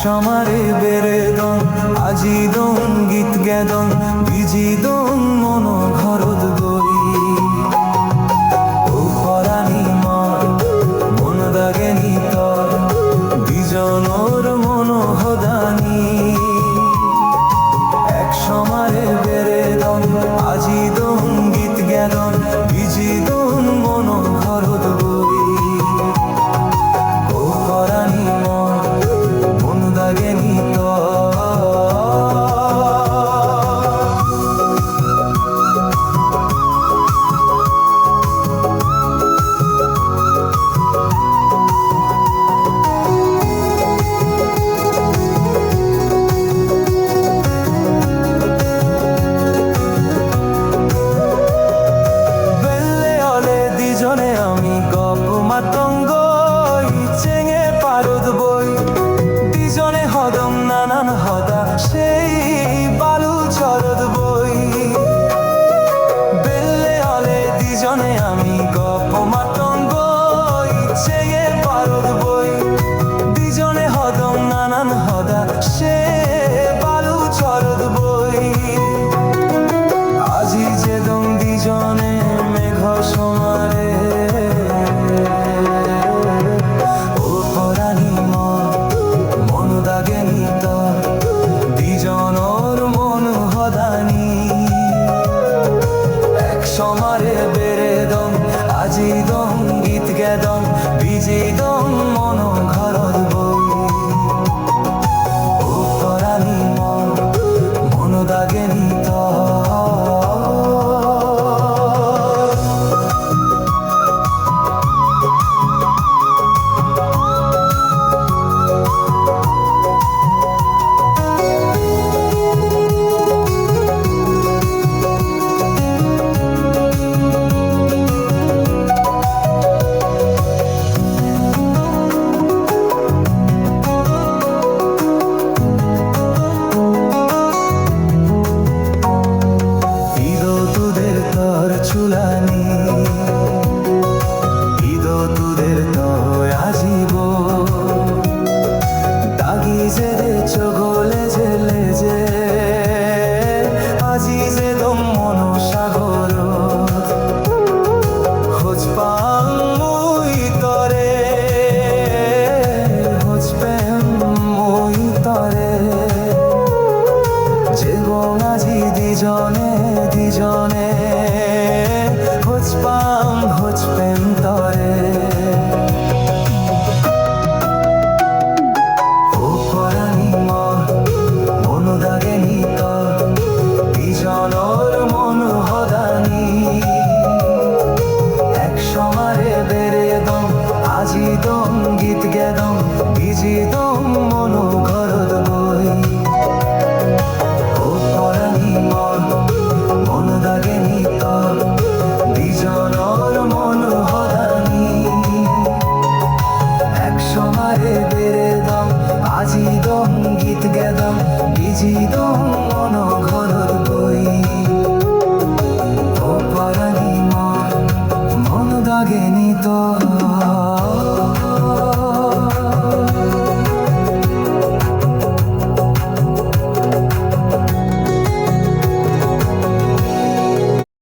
সমারে বেরেদন আজিদন গীত গেদন বিজিদন মন ঘরদ গই ও পরাণী মন দাগেনি তর বিজনর মন হদানি এক সমারে বেরেদন আজিদন গীত গেদন বিজিদন মন ঘরদ গই ও পরাণী মন দাগেনি তর আমি গপ মাতঙ্গ চেঙে পারদ বই দুজনে হদম নানান হদা সেই বালু চরদ বই বেললে অলে দুজনে আমি গপ মাতঙ্গ চেঙে পারদ বই দুজনে হদম নানান হদা সে বালু চরদ বই আজি যে দম দুজনে মেঘ সমারে সমারে বেরেদম আজিদম গীত গেদম বিজিদম মন ঘরদ বই ও পরাণী মন দাগেনি চুলানি ঈদ তোদের তো আজিব দাগি যে চগলে জেলে যে আজি যে দম মন সাগর খোঁজ পাম মুই তরে খোঁজ পেম মুই তরে যে গং আজি দিজনে দিজনে খোঁজ পেম তরে ও পরাণী মন দাগেনি তর বিজনর মন হদানি এক সমারে বেরেদম আজিদম গীত গেদম বিজিদম মন ঘরদ বই ও পরাণী মন দাগেনি তর বিজনর মন হদানি এক সমারে বেরেদম আজিদম গীত গেদম বিজিদম মন ঘরদ বই ও পরাণী মন দাগেনি তর।